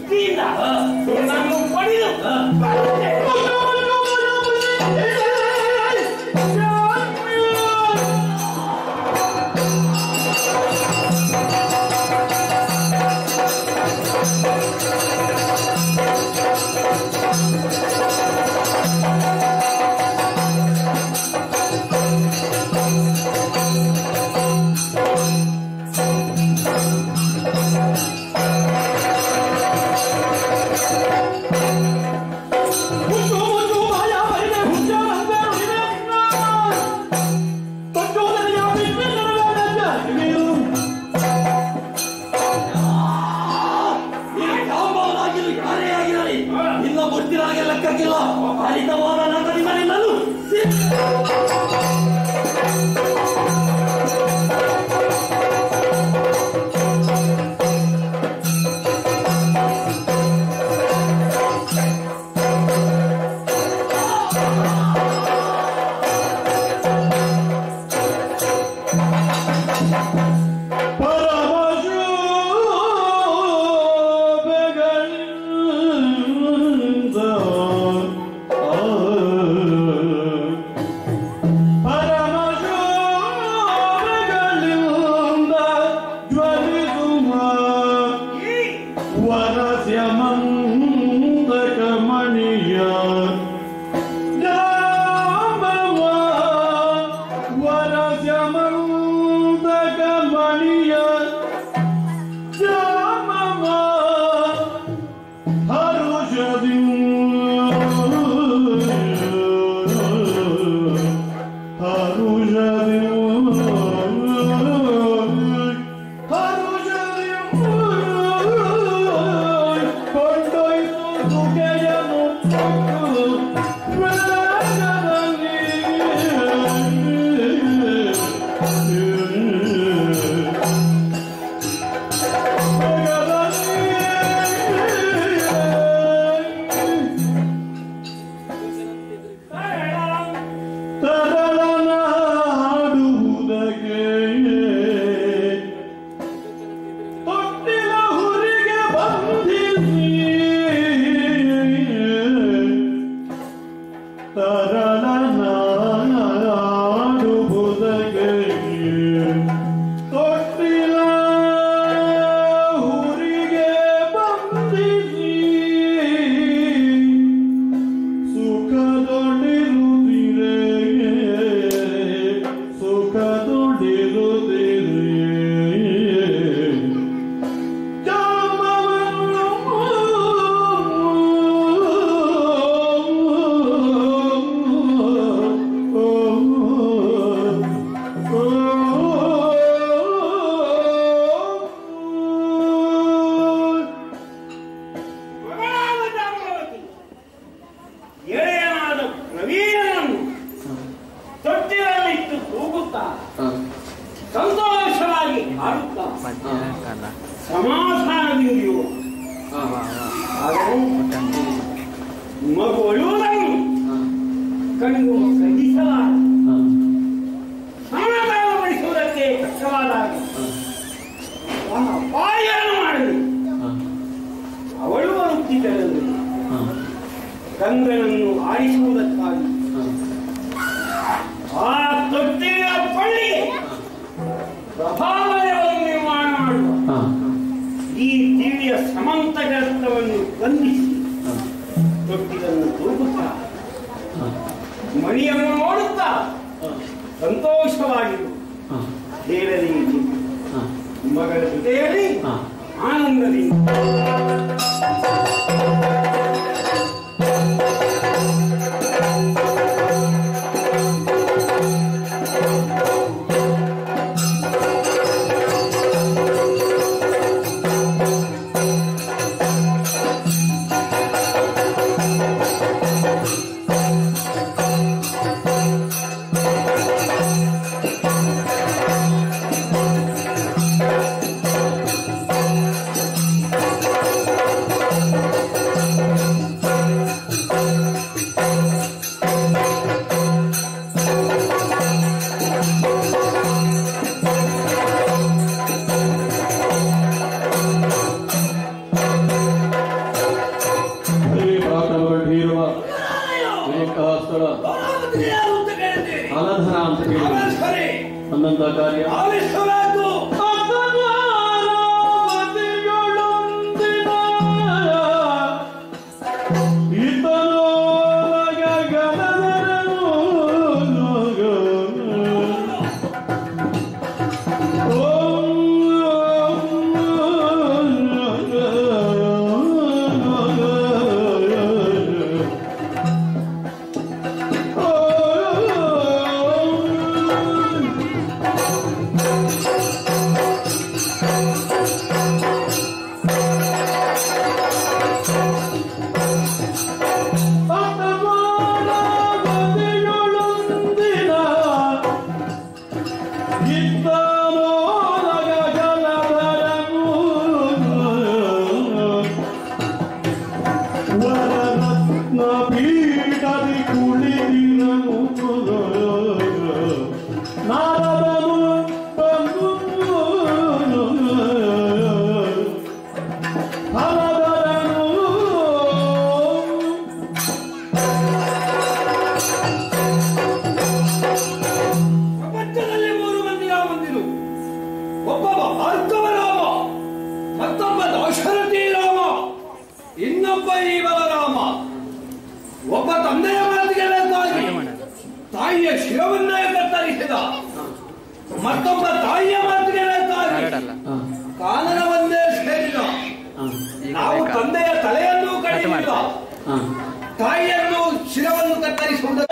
ಶಕ್ತಿಯಿಂದ ಸುಳ್ಳನ್ನು ಪಡೆದು ಸಂತೋಷವಾಗಿ ಆಡುತ್ತಾ ಸಮಾಧಾನದಿಂದಿರುವ ಮಗು ಅಳುವುದನ್ನು ಕಂಡು ಸಹಿಸಲಾರ ಸಮಾಧಾನಪಡಿಸುವುದಕ್ಕೆ ಕಷ್ಟವಾದಾಗ ಅಪಾಯವನ್ನು ಮಾಡಲಿ ಅವಳು ಅರುತ್ತಿದ್ದಳು. ಗಂಗನನ್ನು ಆಡಿಸುವುದಕ್ಕಾಗಿ ಆ ತೊಟ್ಟಿಯ ಪಳ್ಳಿಗೆ ಪ್ರಭಾವವನ್ನು ನಿರ್ಮಾಣ ಮಾಡುವ ಈ ದಿವ್ಯ ಸಮಂತಗ್ರಸ್ತವನ್ನು ಬಂಧಿಸಿ ತೊಟ್ಟಿಲನ್ನು ತೂಗುತ್ತಾ ಮಣಿಯನ್ನು ನೋಡುತ್ತಾ ಸಂತೋಷವಾಗಿರು ಹೇಳಲಿ ಮಗಳ ಜೊತೆಯಲ್ಲಿ ಆನಂದದಿಂದ ಸ್ಥಳ ಅನಧನ ಅಂತ ಕೇಳಿ ಅನ್ನಂತ ಕಾರ್ಯ ಒಬ್ಬ ತಂದೆಯ ಮಾತಿಗೆ ತಾಯಿಯ ಶಿರವನ್ನೇ ಕತ್ತರಿಸಿದ, ಮತ್ತೊಬ್ಬ ತಾಯಿಯ ಮಾತಿಗೆ ಕಾನನವನ್ನೇ ಸೇರಿದ. ನಾವು ತಂದೆಯ ತಲೆಯನ್ನು ಕಡಿಯುವುದ, ತಾಯಿಯನ್ನು ಶಿರವನ್ನು ಕತ್ತರಿಸುವುದು.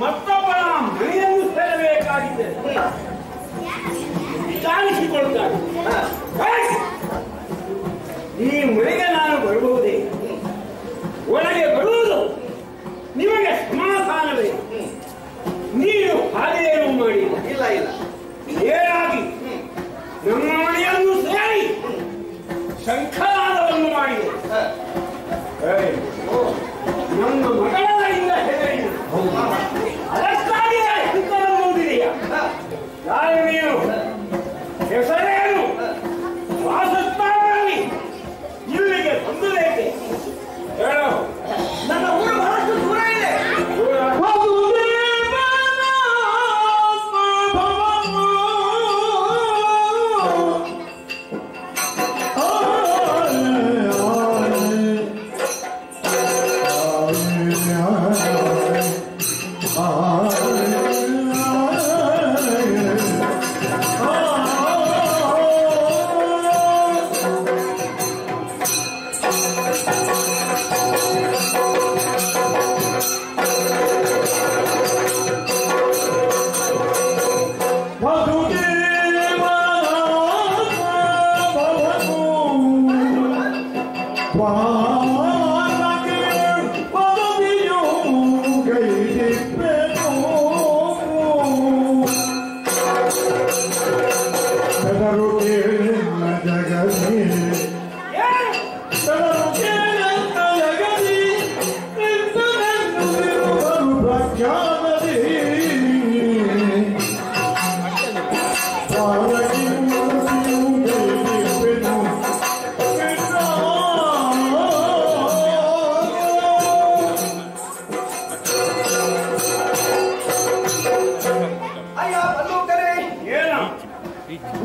ಮತ್ತೊಬ್ಬನ ಮನೆಯನ್ನು ಸೇರಬೇಕಾಗಿದೆ ವಿಚಾರಿಸಿಕೊಳ್ತಾರೆ. ಈ ಮನೆಗೆ ನಾನು ಬರಬಹುದೇ? ಒಳಗೆ ಬರುವುದು ನಿಮಗೆ ಸಮಾಧಾನವೇ? ನೀನು ಹಾಗೆಯೇನು ಮಾಡಿ ಇಲ್ಲ ಇಲ್ಲ ನೇರಾಗಿ ನಮ್ಮ ಮನೆಯನ್ನು ಸೇರಿ ಶಂಖನಾದವನ್ನು ಮಾಡಿದೆ. ನನ್ನ ಮಗಳರಿಂದ ಹೇಳಿ ಅದಕ್ಕಾಗಿ ಶಂಕರನ್ನುವುದಿದೆಯ? ಯಾರು ನೀನು? ಹೆಸರೇನು? ವಾಸಸ್ಥಾನದಲ್ಲಿ ಇಲ್ಲಿಗೆ ಬಂದುದೇಕೆ ಹೇಳೋ? ನನ್ನ ಊರು ಬಹಳಷ್ಟು ದೂರ ಇದೆ.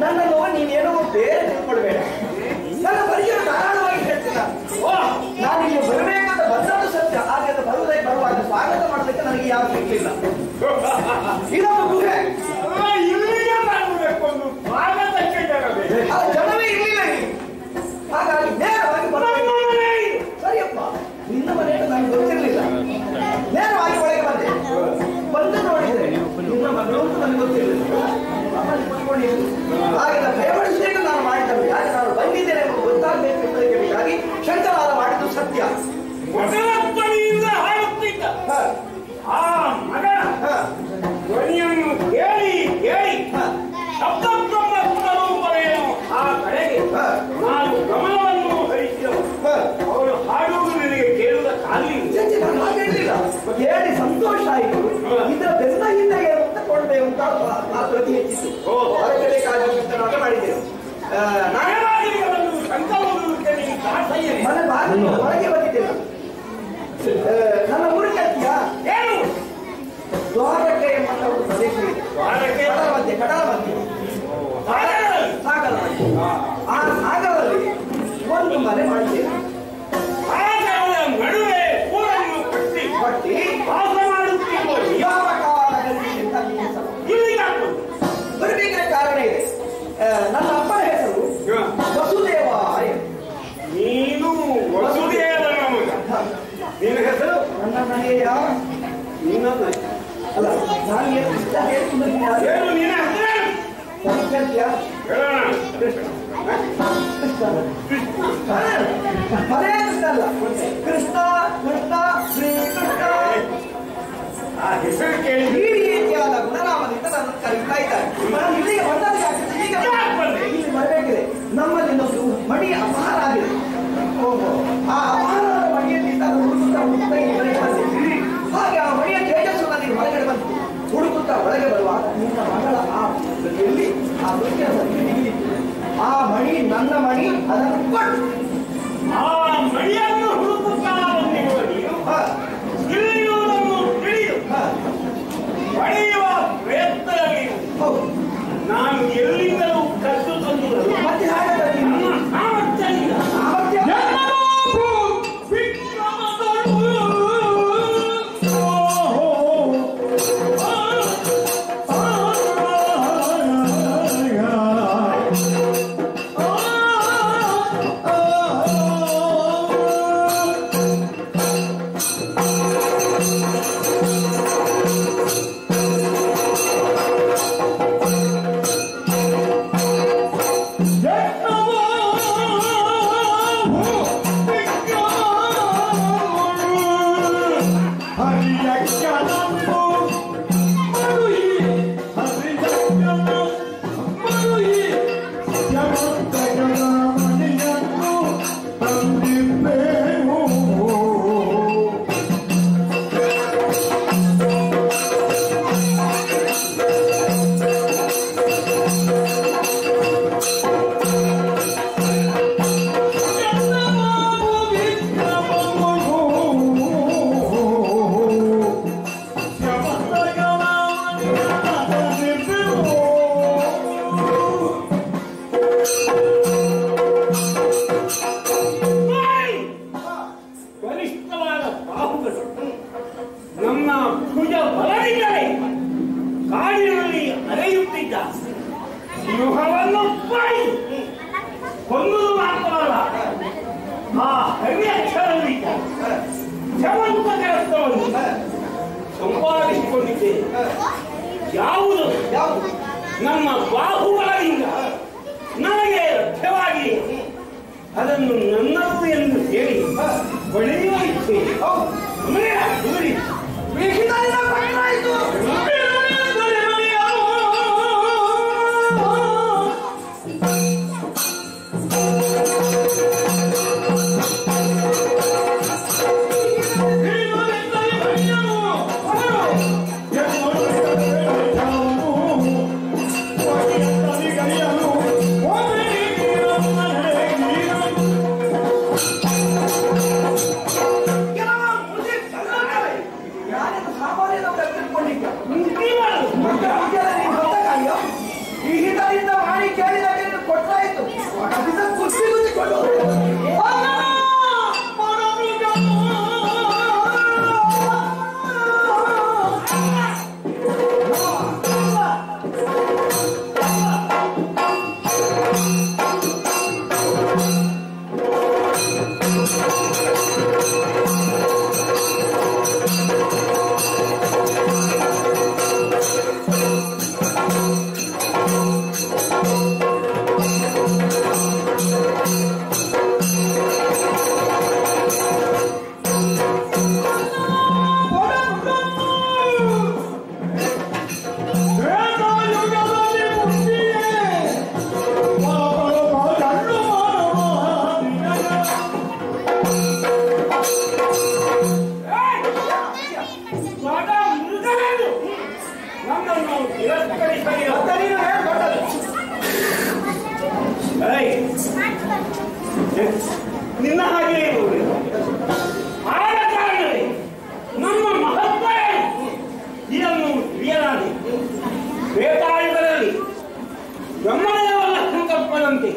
ನನ್ನನ್ನು ನೀನೇನೋ ಬೇರೆ ತಿಳ್ಕೊಳ್ಬೇಡ. ನನ್ನ ಪರಿಚಯ ಧಾರಾಳವಾಗಿ ಹೇಳ್ತೀನ. ನಾನು ಇಲ್ಲಿ ಬರಬೇಕಂತ ಬಂದದ್ದು ಸತ್ಯ. ಹಾಗೆ ಬರುವಾಗ ಸ್ವಾಗತ ಮಾಡಲಿಕ್ಕೆ ನನಗೆ ಯಾವ ಸಿಗ್ಲಿಲ್ಲ. ಇದೊಂದು ಗುಹೆ. ಜನವೇ ಇರಲಿಲ್ಲ. ಹಾಗಾಗಿ ನೇರವಾಗಿ ಸರಿಯಪ್ಪ, ನಿನ್ನ ಮನೆಯನ್ನು ನನಗೆ ಗೊತ್ತಿರಲಿಲ್ಲ. ನೇರವಾಗಿ ಒಳಗೆ ಬಂದೆ. ಬಂದು ನೋಡಿದ್ರೆ ನಿನ್ನ ಮಗಳು ನನಗೆ ಗೊತ್ತಿರಲಿಲ್ಲ. ಹಾಗೆ ಭಯಪಡಿಸಲಿಕ್ಕೆ ನಾನು ಮಾಡಿದ್ದೆ. ಯಾಕೆ ನಾನು ಬಂದಿದ್ದೇನೆ ಎಂದು ಗೊತ್ತಾಗಬೇಕು ಎಂಬುದಕ್ಕೆ ಶಂಕರಾದ ಮಾಡಿದ್ದು ಸತ್ಯ. ಆ ಮಗ ಧ್ವನಿಯನ್ನು ಕೇಳಿ ಕೇಳಿ ಶಬ್ದ ರೂಪವೇನು ಆ ಕಡೆಗೆ ನಾನು ಗಮನವನ್ನು ಹರಿಸಿದವು. ಅವರು ಹಾಡುವುದು ನನಗೆ ಕೇಳುವ ಖಾಲಿ ನಾನು ಹಾಗೇಳಿಲ್ಲ. ಹೇಳಿ ಸಂತೋಷ ಆಯಿತು. ಇದರ ಬೆನ್ನ ಹಿಂದೆ ಏನು ಅಂತ ಕೊಡ್ಬೇಕು ಅಂತ ಆ ಪ್ರತಿ ಹೆಚ್ಚಿತ್ತು. ಅದಕ್ಕೆ ಬೇಕಾದ ಮಾಡಿದ್ದೇನೆ. ಹೊರಗೆ ಬಂದಿದ್ದೇನೆ. ನನ್ನ ಊರಿಗೆ ಹತ್ತಿಯ ಏನು ದ್ವಾರಕೆ ಎಂಬ ಒಂದು ಪ್ರದೇಶ ಇದೆ. ಕಡಲ ಮಧ್ಯೆ ಸಾಗರ. ಆ ಸಾಗರದಲ್ಲಿ ಒಂದು ಮನೆ ಮಾಡಿದ್ದೇನೆ. ನಡುವೆ ಊರನ್ನು ಕಟ್ಟಿ ವಾಸ ಮಾಡುತ್ತಿರುವ ಯಾವ ಕಾಲದಲ್ಲಿ ಅಂತ ಬರಬೇಕಿನ ಕಾರಣ ಇದೆ. ನನ್ನ ಅಪ್ಪನ ಹೆಸರು ವಸುದೇವ. ನೀನು ವಸುದೇವನ ಮಗ. ನಿನ್ನ ಹೆಸರು? ನನ್ನ ಮನೆಯ ನಿನ್ನ ಅಲ್ಲ, ನಾನು ಏನು ನಿನ್ನ ಹೇಳೋಣ. ಹರೇ ಕೃಷ್ಣ ಅಲ್ಲ, ಕೃಷ್ಣ ಕೃಷ್ಣ ಶ್ರೀ ಕೃಷ್ಣ. ಆ ಹೆಸರು ಕೇಳಿ ಈ ರೀತಿಯಾದ ಗುಣನಾಮದಿಂದ ನನ್ನ ಕರೀತಾ ಇದ್ದಾರೆ. ನಾನು ಇಲ್ಲಿಗೆ ಬಂದದ್ದು ಈಗ ಇಲ್ಲಿ ಬರಬೇಕಿದೆ. ನಮ್ಮಲ್ಲಿಂದೊಂದು ಮಣಿ ಅಪಹಾರ ಆಗಿದೆ. ಆ ಅಪಹಾರದ ಮಣಿಯಲ್ಲಿ ಹುಡುಕುತ್ತಾ ಇವರಿಗೆ ಬಂದಿದ್ದೀವಿ. ಹಾಗೆ ಆ ಮಣಿಯ ತೇಜಸ್ಸು ನನಗೆ ಹೊರಗಡೆ ಬಂತು. ಹುಡುಕುತ್ತಾ ಒಳಗೆ ಬರುವಾಗ ನಿನ್ನ ಮಗಳ ಆ ಎಲ್ಲಿ ಆ ನೃತ್ಯ ಆ ಮಣಿ ನನ್ನ ಮಣಿ, ಅದನ್ನು ಕೊಟ್ಟು ಆ ಮಣಿಯನ್ನು ಹುಡುಕುತ್ತಾ ಬಂದಿರುವ ನೀನು ಇಲ್ಲಿರುವುದನ್ನು ತಿಳಿದು ಪಡೆಯುವ ಪ್ರಯತ್ನದಲ್ಲಿ ನಾನು ಎಲ್ಲಿಂದಲೂ ಕದ್ದು ತಂದುವುದು ಮತ್ತೆ ಹಾಗಾದರೆ ನನ್ನ ಸಾಮರ್ಥ್ಯದಿಂದ ನಮ್ಮ ಬಾಹುಬಲದಿಂದ ನನಗೆ ಲಭ್ಯವಾಗಿ ಅದನ್ನು ನನ್ನದು ಎಂದು ಹೇಳಿ ಹೊಳೆಯುವ ಇಚ್ಛೆ ನಿನ್ನ ಹಾಗೆ ಆದ ಕಾರಣವೇ ನಮ್ಮ ಮಹತ್ವ ಇದನ್ನು ತಿಳಿಯಲಾಗಿ ವೇತಾಯುಗದಲ್ಲಿ ಬ್ರಹ್ಮದೇವರ ಸಂಕಲ್ಪದಂತೆ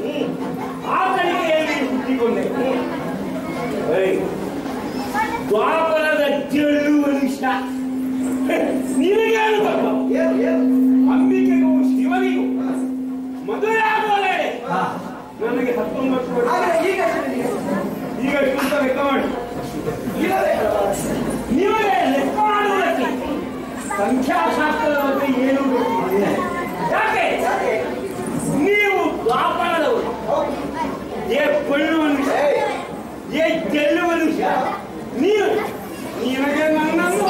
ಆ ಕಣಿಕೆಯಲ್ಲಿ ಹುಟ್ಟಿಕೊಂಡೆ. ದ್ವಾಪರದ ಜಳು ಮನುಷ್ಯ ನಿನಗೇನು ಗೊತ್ತ? ಅಂಬಿಕೆಗೂ ಶಿವನಿಗೂ ಮದುವೆ ಆಗುವ ವೇಳೆ ನನಗೆ 19 ವರ್ಷ. ಈಗ ಶುದ್ಧ ಲೆಕ್ಕ ಮಾಡಿ. ನಿಮಗೆ ಲೆಕ್ಕ ಮಾಡುವುದಕ್ಕೆ ಸಂಖ್ಯಾಶಾಸ್ತ್ರದ ಬಗ್ಗೆ ಏನೂ ಗೊತ್ತಿಲ್ಲ. ಯಾಕೆ ನೀವು ದ್ವಾಪರದವರು ಏ ಪಳ್ಳು ಮನುಷ್ಯ ಏ ಜಲ್ಲು ಮನುಷ್ಯ. ನಿನಗೆ ನನ್ನನ್ನು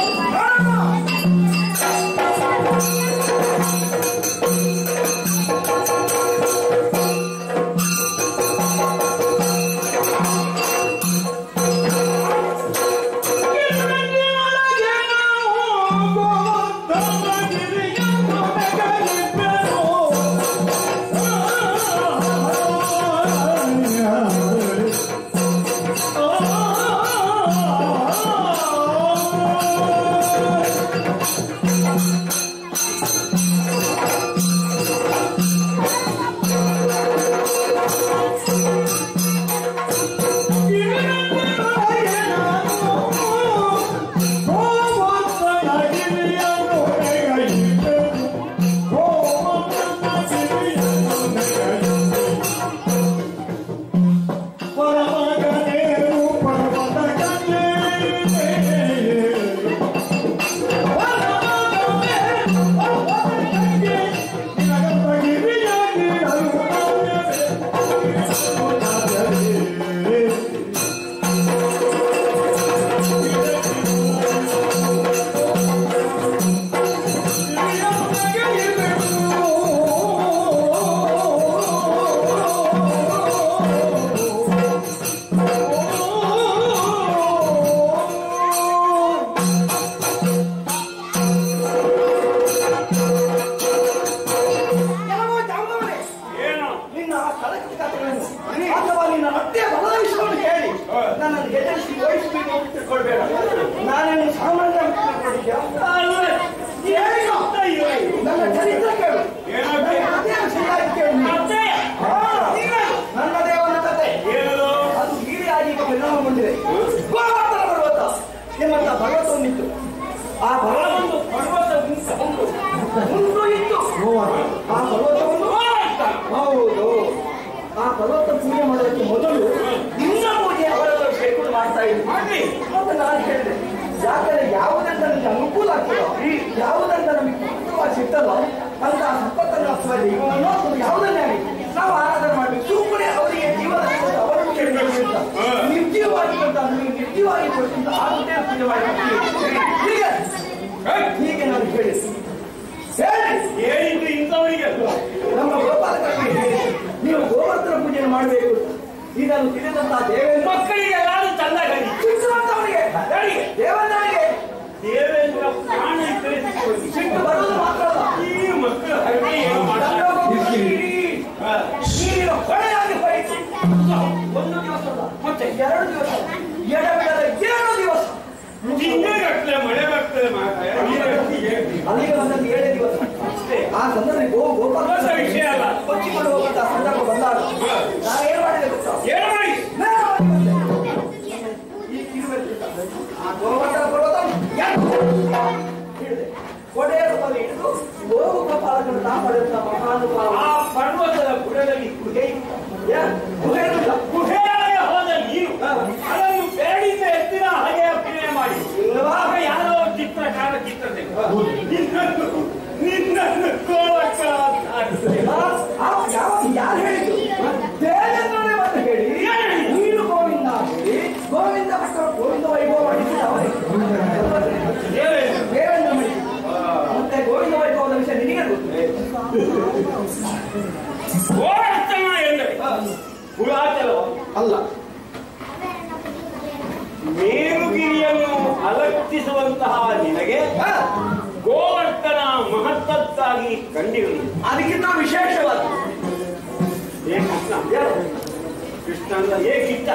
ವಹಿಸ್ಬೇಕು ಅಂತ ತಿಳ್ಕೊಳ್ಬೇಡ. ನಾನೇನು ಸಾಮಾನ್ಯ ಅಂತ ತಿಳ್ಕೊಂಡಿದ್ಯಾ? ನನ್ನ ಚರಿತ್ರೆ ಕೇಳು. ಅದೇನು ಸರಿಯಾಗಿ ಕೇಳು. ನನ್ನ ದೇವನ ಕತೆ ಅದು ಹೀರಿಯಾಗಿ ಈಗ ಪರಿಣಾಮಗೊಂಡಿದೆ. ಗೋವರ್ಧನ ಪರ್ವತ ನಿಮ್ಮಂತ ಪರ್ವತವನ್ನಿತ್ತು. ಆ ಪರ್ವತವನ್ನು ಪರ್ವತ ಉಂಟು ಇತ್ತು. ಆ ಪರ್ವತವನ್ನು ಹೌದು. ಆ ಪರ್ವತ ಪೂಜೆ ಮಾಡೋದಕ್ಕೆ ಮೊದಲು ನಿನ್ನ ಪೂಜೆ ಅವರೆಲ್ಲ ಶೇಖರಣೆ ಮಾಡ್ತಾ ಇದ್ವಿ. ಮತ್ತೆ ನಾನು ಹೇಳಿದೆ, ಯಾಕಂದ್ರೆ ಯಾವುದಂತ ನಮಗೆ ಅನುಕೂಲ ಆಗ್ತದೋ, ಯಾವುದಂತ ನಮಗೆ ಪೂರ್ಣವಾಗಿ ಸಿಗ್ತದೋ ಅಂತ ಸಂಪತ್ತನ್ನು ಅಥವಾ ಜೀವನವನ್ನು ಅಥವಾ ಯಾವುದನ್ನೇ ಆಗಲಿ ನಾವು ಆರಾಧನೆ ಮಾಡಬೇಕು. ಸುಮ್ಮನೆ ಅವರಿಗೆ ಜೀವನ ಅವರನ್ನು ಕೇಳಿದಂತ ನಿರ್ಜೀವವಾಗಿ ನಮಗೆ ನಿರ್ಜೀವವಾಗಿ ಕೊಡ್ತಿಂತ ಆಗುತ್ತೇ ಪೂಜೆ ಮಾಡಿ ಹೀಗೆ ನಾನು ಹೇಳಿದ್ದು ಇಂಥವರಿಗೆ ನಮ್ಮ ಗೋಪಾಲಕರಿಗೆ ನೀವು ಗೋವರ್ಧನ ಪೂಜೆಯನ್ನು ಮಾಡಬೇಕು. ಇದನ್ನು ತಿಳಿದಂತಹ ದೇವೇಂದ್ರ ಮಕ್ಕಳಿಗೆ ಎಲ್ಲರೂ ಚಂದಾಗಿ ಶಿಕ್ಷುವಂತವರಿಗೆ ದೇವೇಂದ್ರನಿಗೆ ದೇವೇಂದ್ರ ಪ್ರಾಣ ಸಿಟ್ಟು ಬರುವುದು ಮಾತ್ರ ಅಲ್ಲ, ಈ ಮಕ್ಕಳ ಹೊಳೆಯಾಗಿ ಹೋಯಿತು. ಒಂದು ದಿವಸದ ಮತ್ತೆ 2 ದಿವಸ ಎಡಬಿಡದ 7 ದಿವಸ ಮಳೆ ಬರ್ತದೆ. ಅಲ್ಲಿಗೆ ಬಂದಂತ 7 ದಿವಸ ಅಷ್ಟೇ. ಆ ಸಂದರ್ಭ ಗೋಪಾಲ ವಿಷಯ ಅಲ್ಲ, ಕೊಚ್ಚಿಕೊಂಡು ಹೋಗುವಂತ ಸಂದರ್ಭ ಬಂದಾಗ ನಾನು ಏನು ಮಾಡಿದೆ ಗೊತ್ತಾ? ಆ ಗೋವರ್ಧನ ಪರ್ವತ ಹಿಡಿದೆ, ಕೊಡೆಯ ರೂಪದಲ್ಲಿ ಹಿಡಿದು ಗೋವು ಗೋಪಾಲಕನ್ನು ಕಾಪಾಡುವಂತ ಮಹಾನುಭಾವ ಆ ಪರ್ವತದ ಬುಡದಲ್ಲಿ ಗುಹೆ ಗುಹೆಯಿಲ್ಲ. ಗುಹೆಯಾಗೆ ಹೋದ ನೀನು ಅದನ್ನು ಬೇಡಿಂದ ಎತ್ತಿನ ಹಾಗೆ ಅಭಿನಯ ಮಾಡಿ ಇಲ್ಲವಾಗ ಯಾರೋ ಚಿತ್ರಕಾರ ಚಿತ್ರ ನಿನ್ನನ್ನು ಗೋವರ್ಧನ ಯಾರು ಹೇಳಿದ್ದು? ದೇವೇಂದ್ರನೇ ಬಂದು ಹೇಳಿ ನೀನು ಗೋವಿಂದ ಹೇಳಿ ಗೋವಿಂದ ಗೋವಿಂದ ವೈಭವ ಮಾಡಿದ್ದು ದೇವೇಂದ್ರ ಮಾಡಿ. ಮತ್ತೆ ಗೋವಿಂದ ವೈಭವದ ವಿಷಯ ನಿನಗೆ ಗೊತ್ತು. ಗೋವರ್ಧನ ಎಂದರೆ ಪುರಾತನ ಅಲ್ಲ, ಮೇರುಗಿರಿಯನ್ನು ಅಲಕ್ಷಿಸುವಂತಹ ನಿನಗೆ ಗೋವರ್ಧನ ಮಹತ್ತಕ್ಕಾಗಿ ಕಂಡಿರಲಿ. ಅದಕ್ಕಿಂತ ವಿಶೇಷವಾದ ಕೃಷ್ಣ ಅಲ್ಲ, ಕಿಟ್ಟ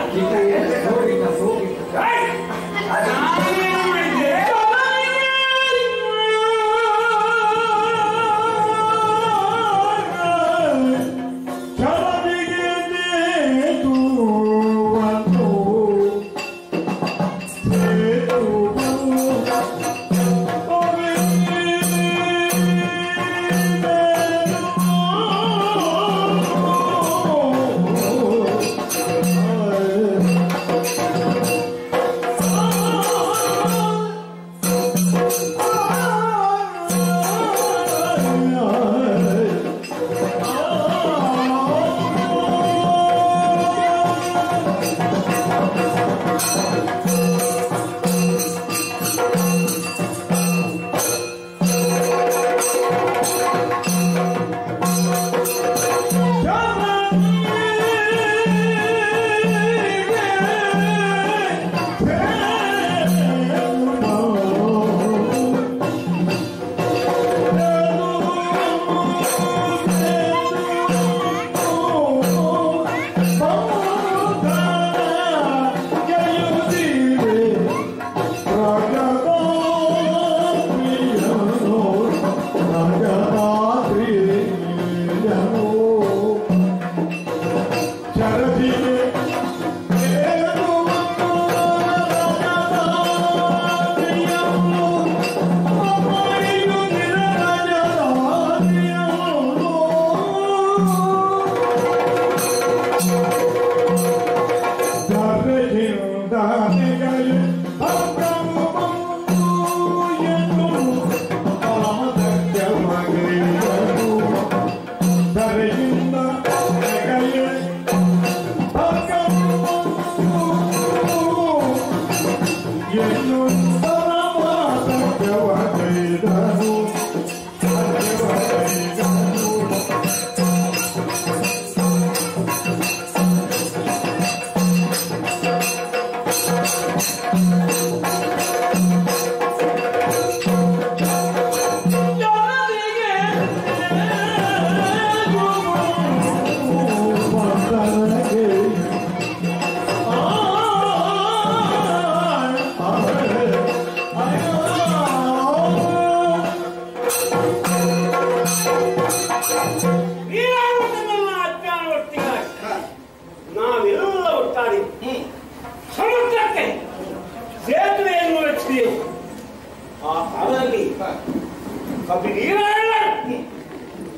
ಕಪಿಗಳೆಲ್ಲ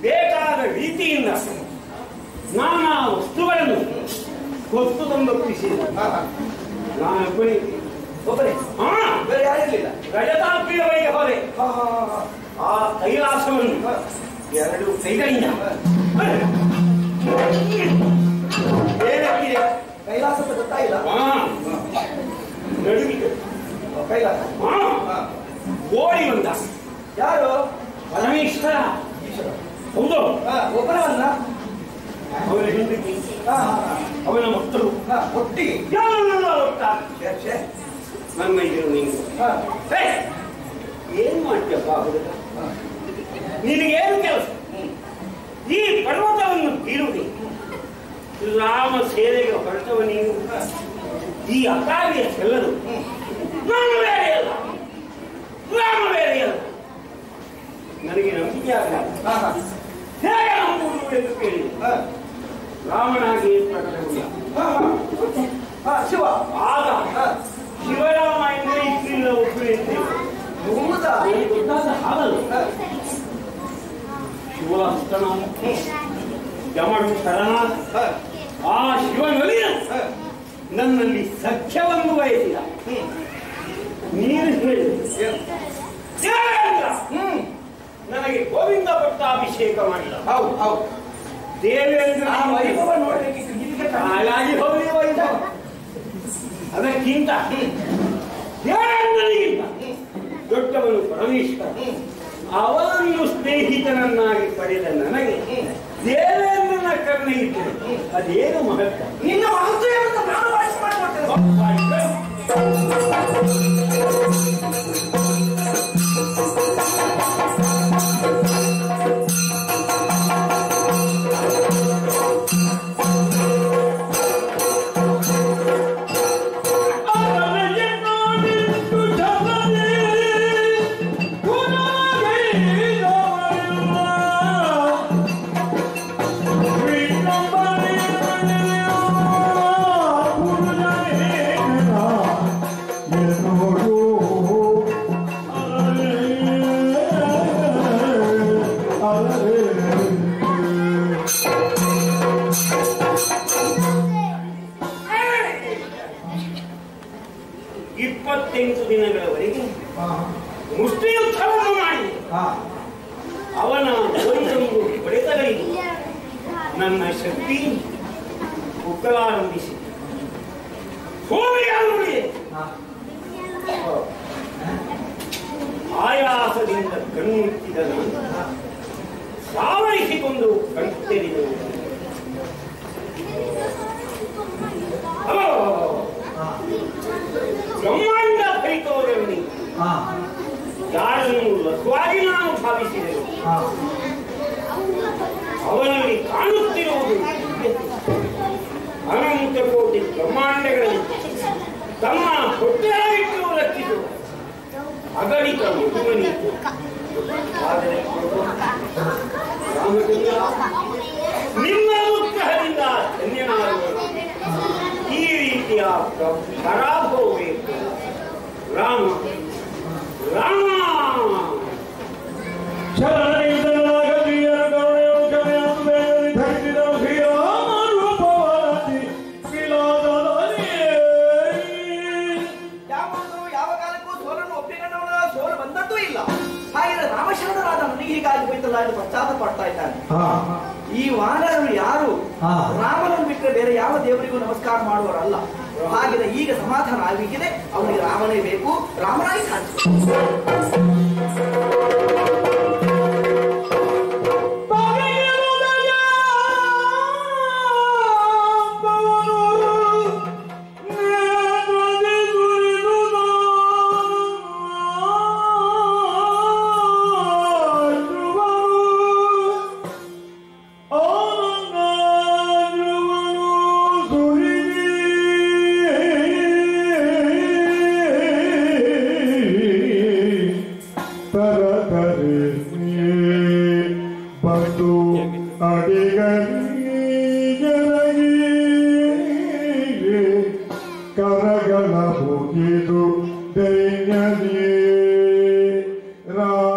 ಬೇಕಾದ ರೀತಿಯಿಂದ ನಾನಾ ವಸ್ತುಗಳನ್ನು ಹೊತ್ತು ತಂದೊಪ್ಪಿಸಿ ನಾನು ಒಬ್ಬರೇ ಹಾ ಬೇರೆ ಯಾರಿರ್ಲಿಲ್ಲ. ರಜತಾಪ್ರಿಯವರಿಗೆ ಹೋದೆ. ಆ ಕೈಲಾಸವನ್ನು ಎರಡು ಕೈಗಳಿಂದ ಏನಾಗಿದೆ ಕೈಲಾಸ ಗೊತ್ತಾಗಿಲ್ಲ. ನಡುವಿಗೆ ಕೈಲಾಸ ಓಡಿ ಬಂದ. ಯಾರು? ಪರಮೇಶ್ವರ. ಹೌದು, ಒಬ್ಬರವನ್ನ ಅವನ ಹೆಂಡತಿ, ಅವನ ಮಕ್ಕಳು ಒಟ್ಟಿಗೆ ಯಾರನ್ನೆಲ್ಲ ಒಟ್ಟಾಗ ನನ್ನ ಇದ್ರು ನೀನು ಏನ್ ಮಾಡ್ತೀಯಪ್ಪ? ಹುಡುಗ ನಿನಗೇನು ಕೆಲಸ? ಈ ಪರ್ವತವನ್ನು ಬೀರುವುದು ರಾಮ ಸೇನೆಗೆ ಹೊರಟವ ನೀನು. ಈ ಅಕಾಲಿಯ ಚೆಲ್ಲದು ನಾನು ಬೇರೆ ಅಲ್ಲ, ರಾಮ ಬೇರೆ ಅಲ್ಲ. ನನಗೆ ನಂಬಿಕೆ ಆಗಲ್ಲ. ಹೇಗೆ ನಂಬುವುದು ಎಂದು ಕೇಳಿ ರಾಮನಾಗಿ ಪ್ರಕಟಗೊಂಡ ಶಿವ. ಆಗ ಶಿವರಾಮ ಎಂದರೆ ಇದ್ರಿಲ್ಲ ಒಬ್ಬರು ಇದ್ದೇವೆ. ಗೊತ್ತಾದ ಹಾಗಲ್ಲ. ಶಿವಹಸ್ತನ ಯಮನು ಶರಣಾದ ಆ ಶಿವನೊಲಿಯ ನನ್ನಲ್ಲಿ ಸಖ್ಯವನ್ನು ಬಯಸಿದ. ನೀನು ಹೇಳಿದ ನನಗೆ ಗೋವಿಂದ ಪಟ್ಟಾಭಿಷೇಕ ಮಾಡಿದ. ಹೌದು ಹೌದು. ದೇವೇಂದ್ರ ವೈಭವ ನೋಡ್ಬೇಕಿತ್ತು. ಹಾಗಾಗಿ ಹೋಗಿ ವೈಭವ. ಅದಕ್ಕಿಂತ ದೇವೇಂದ್ರನಿಗಿಂತ ದೊಡ್ಡವನು ಪರಮೇಶ್ವರ. ಅವನನ್ನು ಸ್ನೇಹಿತನನ್ನಾಗಿ ಪಡೆದ ನನಗೆ ದೇವೇಂದ್ರನ ಕರ್ಣ ಇದ್ದರೆ ಅದೇನು ಮಹತ್ವ? ನಿನ್ನ ಮಹತ್ವ ನಾನು ವಾಸಿ ಮಾಡಿಕೊಡ್ತೇನೆ. ದಿನಗಳವರೆಗೆ ಮುಷ್ಟಿಯುದ್ಧವನ್ನು ಮಾಡಿ ಅವನ ಒಂದು ಹೊಡೆತಗಳಿಗೆ ನನ್ನ ಶಕ್ತಿ ಉಕ್ಕಲಾರಂಭಿಸಿ ಆಯಾಸದಿಂದ ಕಣ್ಣುತ್ತಿದ ನಾನು ಸಾವರಿಸಿಕೊಂಡು ಕಣ್ತೆರೆದವು. ಬ್ರಹ್ಮಾಂಡ ಫಲಿತವರಲ್ಲಿ ಯಾರನ್ನು ಲಘುವಾಗಿ ನಾನು ಭಾವಿಸಿದೆನು ಅವನಲ್ಲಿ ಕಾಣುತ್ತಿರುವುದು ಅನಂತ ಕೋಟಿ ಬ್ರಹ್ಮಾಂಡಗಳಲ್ಲಿ ತಮ್ಮ ಹೊಟ್ಟೆಯಾಗಿಟ್ಟು ರಕ್ಷಿಸುವ ಅಗಣಿತ ಮಧುಮನಿತ್ತು. ಆದರೆ ರಾಮಚಂದ್ರ ನಿಮ್ಮ ಉತ್ಸಾಹದಿಂದ ಧನ್ಯನಾದವರು. ಈ ರೀತಿಯ ಪರಾಭವವೇ ರಾಮ ರಾಮ ಯಾವ ಕಾಲಕ್ಕೂ ಸೋಲನ್ನು ಒಪ್ಪಿಕೊಂಡವನ ಸೋಲು ಬಂದದ್ದೂ ಇಲ್ಲ. ಹಾಗೆ ರಾಮಶರಣರಾದ ನನಗೆ ಹೀಗಾಗಿ ಹೋಯ್ತಲ್ಲ ಎಂದು ಪಶ್ಚಾತ್ತಾಪ ಪಡ್ತಾ ಇದ್ದಾನೆ. ಈ ವಾನರರು ಯಾರು ರಾಮನನ್ನು ಬಿಟ್ಟರೆ ಬೇರೆ ಯಾವ ದೇವರಿಗೂ ನಮಸ್ಕಾರ ಮಾಡುವವರಲ್ಲ. ಹಾಗೆ ಈಗ ಸಮಾಧಾನ ಆಗಬೇಕಿದೆ. ಅವನಿಗೆ ರಾಮನೇ ಬೇಕು, ರಾಮನಾಗಿ ಕಾಣಿಸ್ತಾರೆ. ಕರಗಳ ಮುಗಿದು ದೈನ್ಯನೇ ರಾಮ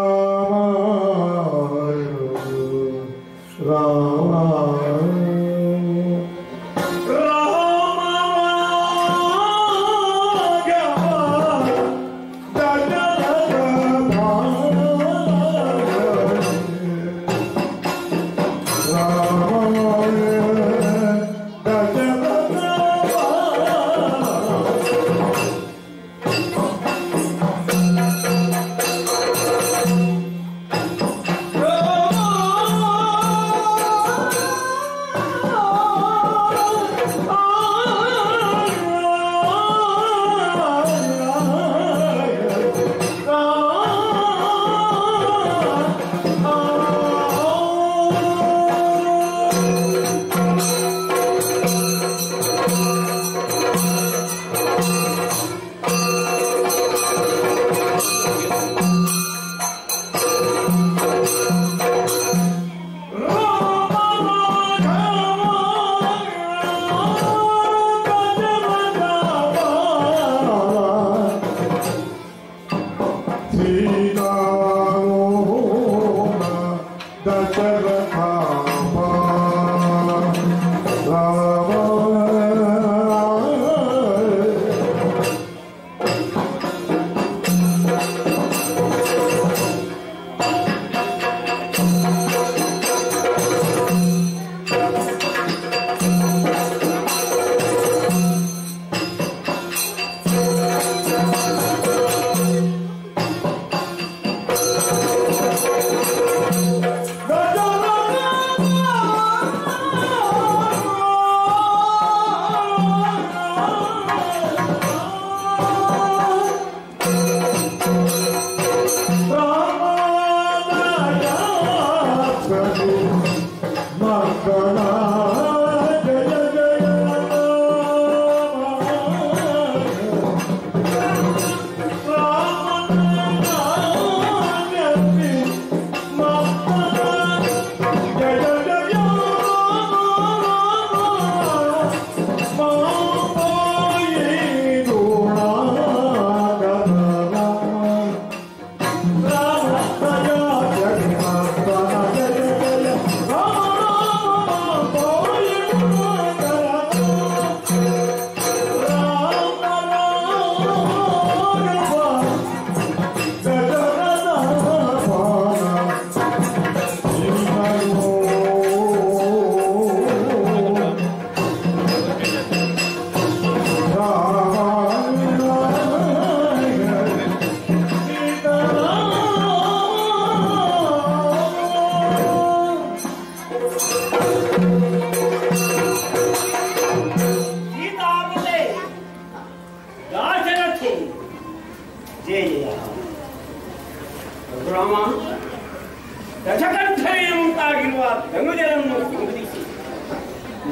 ದಶಕಂಠನೆಯುಂಟಾಗಿರುವ ಧನುಜರನ್ನು ಸಂಹರಿಸಿ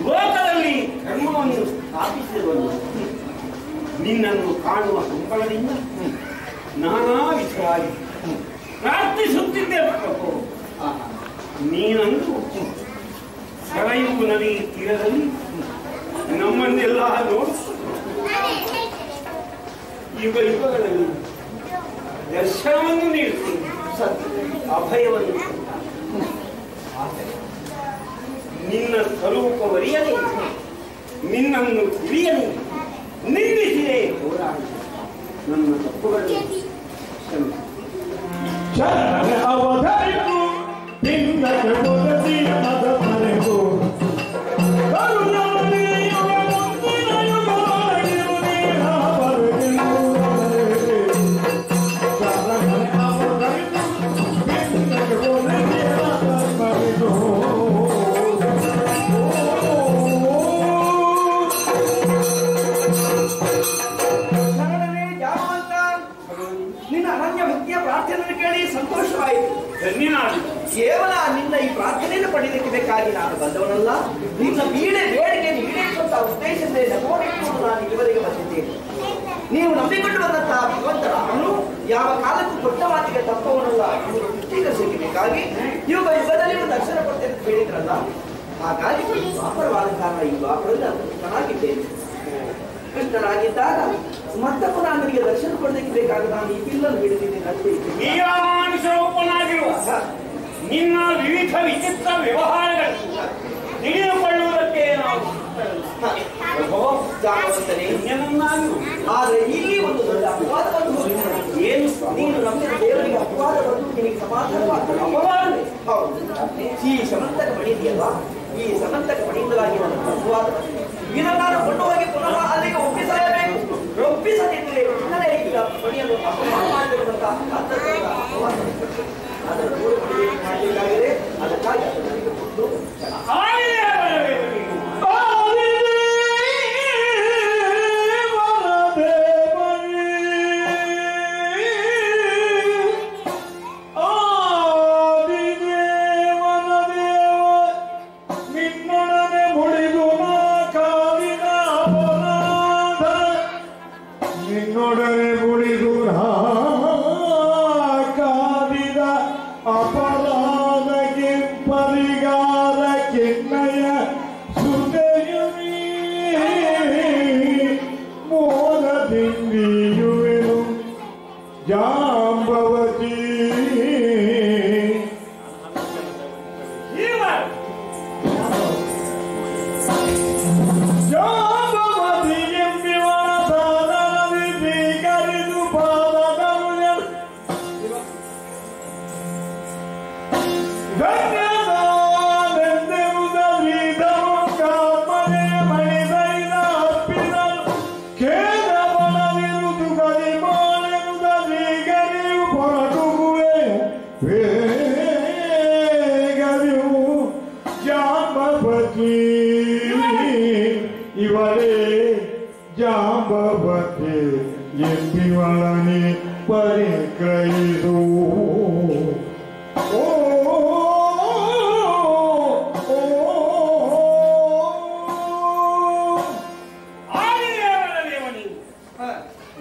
ಲೋಕದಲ್ಲಿ ಧರ್ಮವನ್ನು ಸ್ಥಾಪಿಸಿರುವುದು ನಿನ್ನನ್ನು ಕಾಣುವ ಹಂಬಲದಿಂದ ನಾನಾ ವಿಧವಾಗಿ ಪ್ರಾರ್ಥಿಸುತ್ತಿದ್ದೆ ಪ್ರಭು. ನೀನಂತೂ ಸರಯೂ ನದಿ ತೀರದಲ್ಲಿ ನಮ್ಮನ್ನೆಲ್ಲ ನೋಡಿ ಯುಗಗಳಲ್ಲಿ ದರ್ಶನವನ್ನು ನೀಡುತ್ತೀನಿ, ಅಭಯವನ್ನು. ನಿನ್ನ ಸ್ವರೂಪವರಿಯದೆ ನಿನ್ನನ್ನು ತಿಳಿಯದೆ ನಿಂದಿಸಿದೆ ಹೋರಾಡಿ ನನ್ನ ತಪ್ಪುಗಳನ್ನು ಅವಧರಿತು ನಿನ್ನಗೆ ಮೊದಲಿಯ ಮದ ಮರೆತು ಸಂತೋಷವಾಯಿತು. ಕೇವಲ ನಿನ್ನ ಈ ಪ್ರಾರ್ಥನೆಯನ್ನು ಪಡೆಯಲಿಕ್ಕೆ ಬೇಕಾಗಿ ನಾನು ಬಂದವನಲ್ಲ, ನಿನ್ನ ಬೇಡಿಕೆ ಈಡೇರಿಸುವಂತ ಉದ್ದೇಶದಿಂದ ನಮೋಡಿಕೊಂಡು ನಾನು ಇವರಿಗೆ ಬಂದಿದ್ದೇನೆ. ನೀವು ನಂಬಿಕೊಂಡು ಬಂದಂತಹ ಭಗವಂತರಾಮನು ಯಾವ ಕಾಲಕ್ಕೂ ಕೊಟ್ಟ ಮಾತಿಗೆ ತಪ್ಪವನಲ್ಲ ಇವರು ಪುಷ್ಟೀಕರಿಸಬೇಕಾಗಿ ಯುಗದಲ್ಲಿ ದರ್ಶನ ಕೊಡ್ತೇನೆ ಅಂತ ಹೇಳಿದ್ರಲ್ಲ, ಹಾಗಾಗಿ ದ್ವಾಪರವಾದ ಕಾರಣ ಈ ದ್ವಾಪರದಲ್ಲಿ ನಾನು ಕೃಷ್ಣನಾಗಿದ್ದೇನೆ. ಕೃಷ್ಣನಾಗಿದ್ದಾಗ ಮತ್ತೆ ಪುನಃ ನನಗೆ ದರ್ಶನ ಕೊಡಲಿಕ್ಕೆ ಬೇಕಾದ ನಾನು ಈ ಬಿಲ್ಲನ್ನು ಹಿಡಿದಿದ್ದೇನೆ. ಸ್ವರೂಪನಾಗಿರುವ ನಿನ್ನ ವಿವಿಧ ವಿಚಿತ್ರ ವ್ಯವಹಾರಗಳು ತಿಳಿದುಕೊಳ್ಳುವುದಕ್ಕೆ ನಾವು ಆದ್ರೆ ಇಲ್ಲಿ ಒಂದು ದೊಡ್ಡ ಅಪವಾದವನ್ನು ಏನು ನೀನು ನಂಬಿದ ದೇವರಿಗೆ ಅಪವಾದ ಬಂದು ನಿನಗೆ ಸಮಾಧಾನವಾಗ್ತದೆ. ಅಪವಾದವೇ ಹೌದು. ಈ ಸಮಂತಕ ಮಣಿ ಇದೆಯಲ್ವಾ, ಈ ಸಮಂತಕ ಮಣಿಯಿಂದಾಗಿ ನನ್ನ ಅಪವಾದ ಇದನ್ನು ನಾನು ಕೊಂಡು ಹೋಗಿ ಪುನಃ ಅಲ್ಲಿಗೆ ಒಪ್ಪಿಸಲೇಬೇಕು. ಒಪ್ಪಿಸದಿದ್ದರೆ ಇನ್ನೇ ಈಗ ಮಣಿಯನ್ನು ಅಪಮಾನ ಮಾಡಬೇಕಂತ ಅದನ್ನು ದೂರ ಮಾಡಬೇಕಾಗಿದೆ. ಅದಕ್ಕಾಗಿ ಅದು ನನಗೆ ಕೊಟ್ಟು ನಿನ್ನೊಡನೆ ಮುಡಿದು ಕಾದಿದ ಅಪರಾಧಕ್ಕೆ ಪರಿಗಾರ ಕೆನ್ನಯ ಸುದೆಯುವಿ ಮೋದದಿಂದಿಯುವೆನು ಜಾಂಬವತಿ. ಇವರೇ ಜಾಂಬವತಿ ಎಂಬಿವಳನಿ ಪರಿಕೈದು.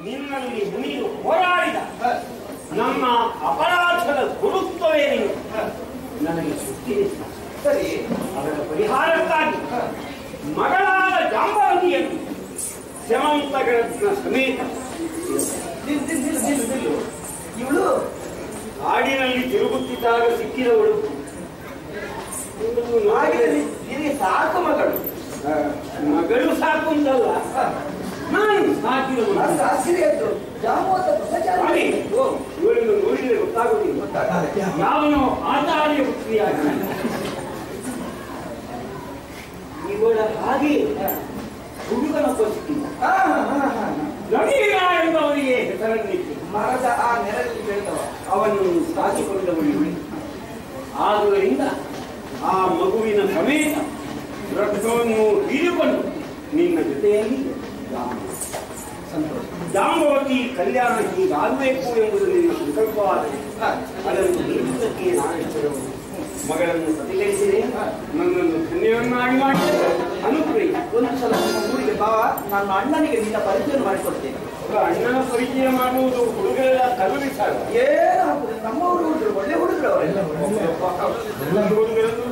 ನಿನ್ನಲ್ಲಿ ಮುನಿದು ಹೋರಾಡಿದ ನಮ್ಮ ಅಪರಾಧದ ಗುರುತ್ವವೇನು ನನಗೆ ಸುತ್ತಿದೆ. ಸರಿ, ಅದರ ಪರಿಹಾರಕ್ಕಾಗಿ ಮಗಳಾದ ಜಾಂಬವತಿಯನ್ನು ಶಮಂತಗರತ್ನ ಸಮೇತ ಇವಳು ಕಾಡಿನಲ್ಲಿ ತಿರುಗುತ್ತಿದ್ದಾಗ ಸಿಕ್ಕಿದವಳು. ನಿನಗೆ ಸಾಕು ಮಗಳು. ಮಗಳು ಸಾಕು ಅಂತಲ್ಲ, ನಾನು ಸಾಕಿದವಳು. ಆಶ್ಚರ್ಯ ಆಯ್ತು. ಜಾಂಬವತ ಯಾವನೋ ಆಚಾರ್ಯ ಪುತ್ರಿಯಾಗಿ ಇವಳ ಹಾಗೆ ಹುಡುಗನೊಬ್ಬ ಸಿಕ್ಕಿದ್ದ. ರವೀರ ಎಂಬವರಿಗೆ ಹೆಸರನ್ನಿಟ್ಟು ಮರದ ಆ ನೆರಳಲ್ಲಿ ಬೆಳೆದವ. ಅವನು ಸಾಧಿಕೊಂಡವಳು. ಆದುದರಿಂದ ಆ ಮಗುವಿನ ಸಮೇತ ರಕ್ತವನ್ನು ಹಿಡಿದುಕೊಂಡು ನಿನ್ನ ಜೊತೆಯಲ್ಲಿ ಜಾಂಬವತಿ ಕಲ್ಯಾಣ ಹೀಗಾಗಬೇಕು ಎಂಬುದು ನಿನ್ನ ಸಂಕಲ್ಪವಾದರೆ ಅದನ್ನು ನೀಡುವುದಕ್ಕೆ ನಾನು ಹೆಸರವರು ಮಗಳನ್ನು ಪ್ರತಿകരിಸಿದೆ. ನನ್ನನ್ನು ಧನ್ಯವನ್ನಾಗಿ ಮಾಡಿ ಅನುಗ್ರಹಿ. ಒಂದು ಸಲ ನಮ್ಮ ಊರಿಗೆ ಬಾವ, ನನ್ನ ಅಣ್ಣನಿಗೆ ನಿನ್ನ ಪರಿಚಯ ಮಾಡಿಕೊಡ್ತೇನೆ. ಅಣ್ಣನ ಪರಿಚಯ ಮಾಡುವುದು ಹುಡುಗರೆಲ್ಲ ಕಲುರಿ ಸಾಕು. ಏನಾಗ್ತದೆ, ನಮ್ಮವರು ಹುಡುಗರು ಒಳ್ಳೆ ಹುಡುಗರು ಅವರೆಲ್ಲ. ಹುಡುಗರನ್ನು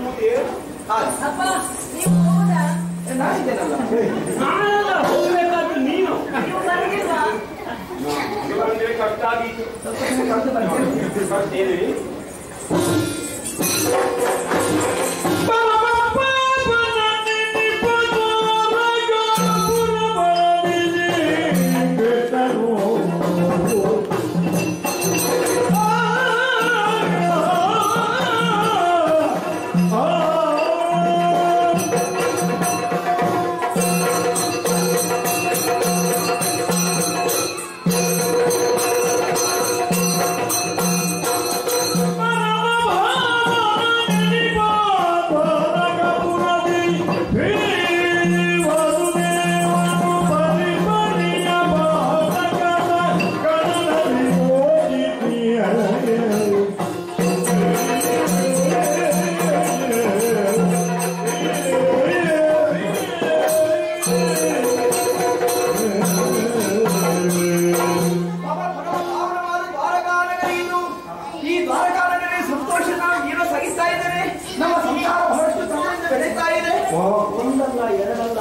ನಾನಿದ್ದೇನಲ್ಲ, ನಾನೆಲ್ಲ ಹೋಗ್ಬೇಕಾದ್ರೆ ನೀನು ಕಷ್ಟ ಆಗಿತ್ತು. ಕರ್ತೇನೆ ಒಂದಲ್ಲ ಎರಡಲ್ಲ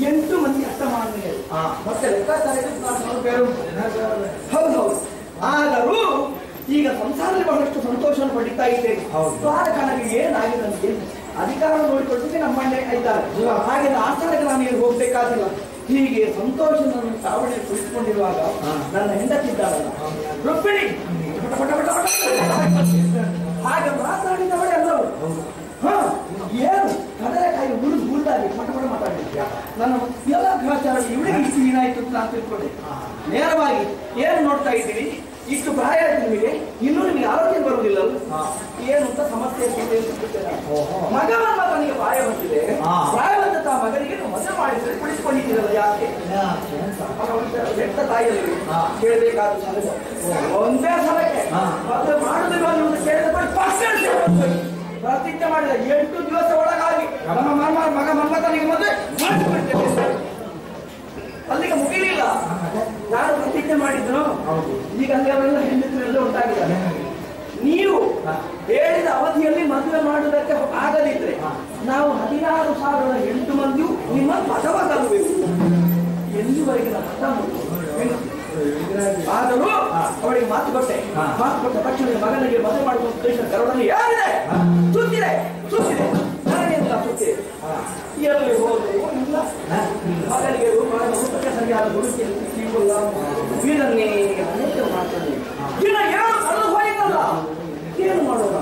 8 ಮಂದಿ ಅಷ್ಟಮಾನ್ಯರು. ಮತ್ತೆ ಲೆಕ್ಕಾಚಾರ ಹೌದು. ಆದರೂ ಈಗ ಸಂಸಾರದಲ್ಲಿ ಬಹಳಷ್ಟು ಸಂತೋಷವನ್ನು ಪಡಿತಾ ಇದ್ದೇನೆ. ದ್ವಾರಕಾನಿಗೆ ಏನಾಗಿದೆ ಅಂತ ಅಧಿಕಾರ ನೋಡಿಕೊಳ್ಳಿಕ್ಕೆ ನಮ್ಮಣ್ಣೆ ಇದ್ದಾರೆ. ಹಾಗೆ ಆಚಾರಕ್ಕೆ ನಾನು ಏನು ಹೋಗ್ಬೇಕಾಗಿಲ್ಲ. ಹೀಗೆ ಸಂತೋಷವನ್ನು ಚಾವಣಿ ಕುಳಿತುಕೊಂಡಿರುವಾಗ ನನ್ನ ಹೆಂಡತಿದ್ದಾರಲ್ಲ ರುಕ್ಮಿಣಿ ಹಾಗೆ ಮಾತಾಡಿದವಳೆ ಎಲ್ಲವೂ ಏನು ಕಡಲೆಕಾಯಿ ಉಳಿದು ಉಳಿದಾಗಿ ಪಟ ಮಾತಾಡಿದ್ಯಾ. ನನ್ನ ಎಲ್ಲ ಗ್ರಹಚಾರ ಇವಳಿಗೆ ಇಷ್ಟು ಏನಾಯ್ತು ಅಂತ ನಾನು ತಿಳ್ಕೊಂಡೆ. ನೇರವಾಗಿ ಏನು ನೋಡ್ತಾ ಇದ್ದೀರಿ, ಇಷ್ಟು ಪ್ರಾಯ ಆಯ್ತು ನಿಮಗೆ, ಇನ್ನೂ ನಿಮಗೆ ಆರೋಗ್ಯ ಬರುವುದಿಲ್ಲ, ಏನು ಅಂತ ಸಮಸ್ಯೆ ಮಗನ ಮಗನಿಗೆ ಪ್ರಾಯ ಬಂದಿದೆ. ಪ್ರಾಯ ಬಂದಂತ ಮಗನಿಗೆ ಮದುವೆ ಮಾಡಿದ್ರೆ ಕುಳಿತುಕೊಂಡಿದ್ದೀರಲ್ಲ, ಯಾಕೆ ಬೆಟ್ಟ ತಾಯಿಯಲ್ಲಿ ಕೇಳಬೇಕಾದ ಸಲಹೆ ಒಂದೇ ಸಲಕ್ಕೆ ಮದುವೆ ಮಾಡುದಿಲ್ಲ ನೀವು ಕೇಳಿದ ಪ್ರತಿಜ್ಞೆ ಮಾಡಿದ 8 ದಿವಸ ಒಳಗಾಗಿ ನಮ್ಮ ಮಗ ಮನ್ಮಥನಿಗೆ ಮದುವೆ ಮಾಡಿಬಿಡ್ತೇವೆ. ಅಲ್ಲಿಗೆ ಮುಗಿಲಿಲ್ಲ, ನಾನು ಪ್ರತಿಜ್ಞೆ ಮಾಡಿದ್ರು. ಈಗ ಅಲ್ಲೆಲ್ಲ ಹೆಂಡತಿನೆಲ್ಲ ಉಂಟಾಗಿದ್ದಾರೆ. ನೀವು ಹೇಳಿದ ಅವಧಿಯಲ್ಲಿ ಮದುವೆ ಮಾಡುವುದಕ್ಕೆ ಆಗದಿದ್ರೆ ನಾವು 16,008 ಮಂದಿಯೂ ನಿಮ್ಮ ಮತವಾಗಬೇಕು. ಎಲ್ಲಿವರೆಗೆ ಆದರೂ ಅವಳಿಗೆ ಮಾತು ಕೊಟ್ಟ ತಕ್ಷಣ ಮಗನಿಗೆ ಮದುವೆ ಮಾಡುವ ಉದ್ದೇಶ ಗರುಡಲ್ಲಿ ಯಾರಿದೆ ಸುತ್ತಿದೆ ನನಗೆಂತ ಸುತ್ತಿದೆ. ಎಲ್ಲಿ ಹೋದ್ರು ಇಲ್ಲ ಮಗನಿಗೆ ಸರಿಯಾದ ಗುರುತಿಲ್ಲ. ಇದನ್ನೇ ಅನೇಕ ಮಾಡ್ತಾನೆ. ದಿನ ಏನು ಕಳೆದು ಹೋಯ್ತಲ್ಲ, ಏನು ಮಾಡೋಣ?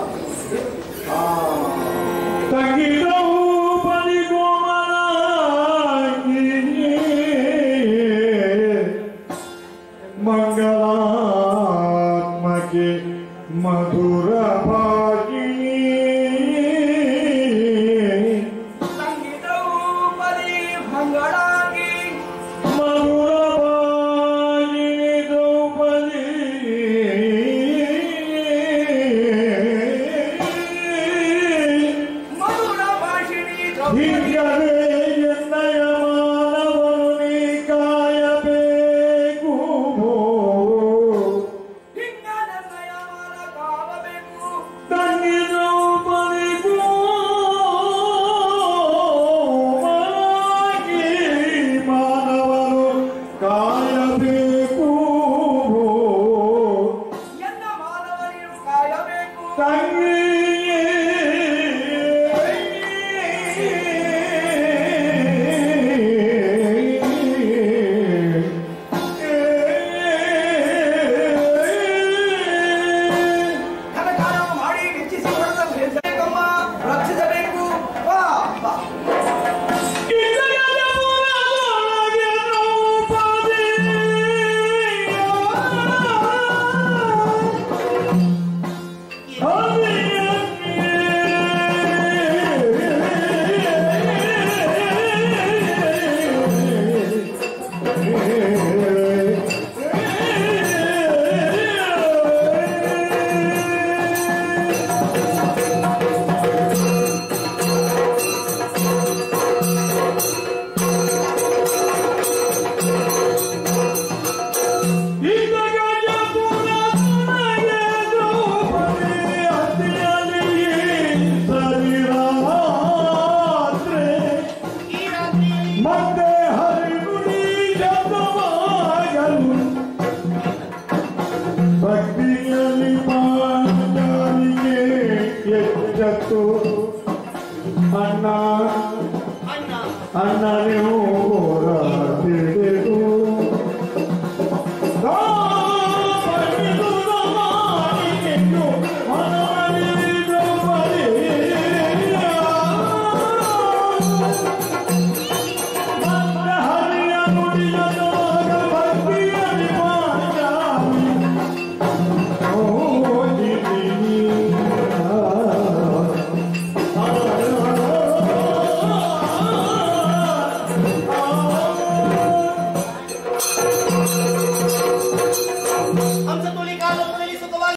ಮಂಗಲಾತ್ಮಕೆ ಮಧುರ ಭಾಗಿನಿ ಸಂಗೀತವು ಪರಿ ಮಂಗಳಾಗಿ ಮಧುರ ಭಾಗಿನಿ ದ್ರೌಪದಿ ಮಧುರ ಭಾಷಿಣಿ ಹೀಗವೇ ಎನ್ನಯ ಮಾನವನು ನೀ ಕಾಯಬೇಕು. ಹಿಂಗನನ್ನಯ ಮನ ಕಾವಬೇಕು. ಹಂಸತುಲಿ ಕಾಲದಲ್ಲಿ ಸುಖವಾಗಿ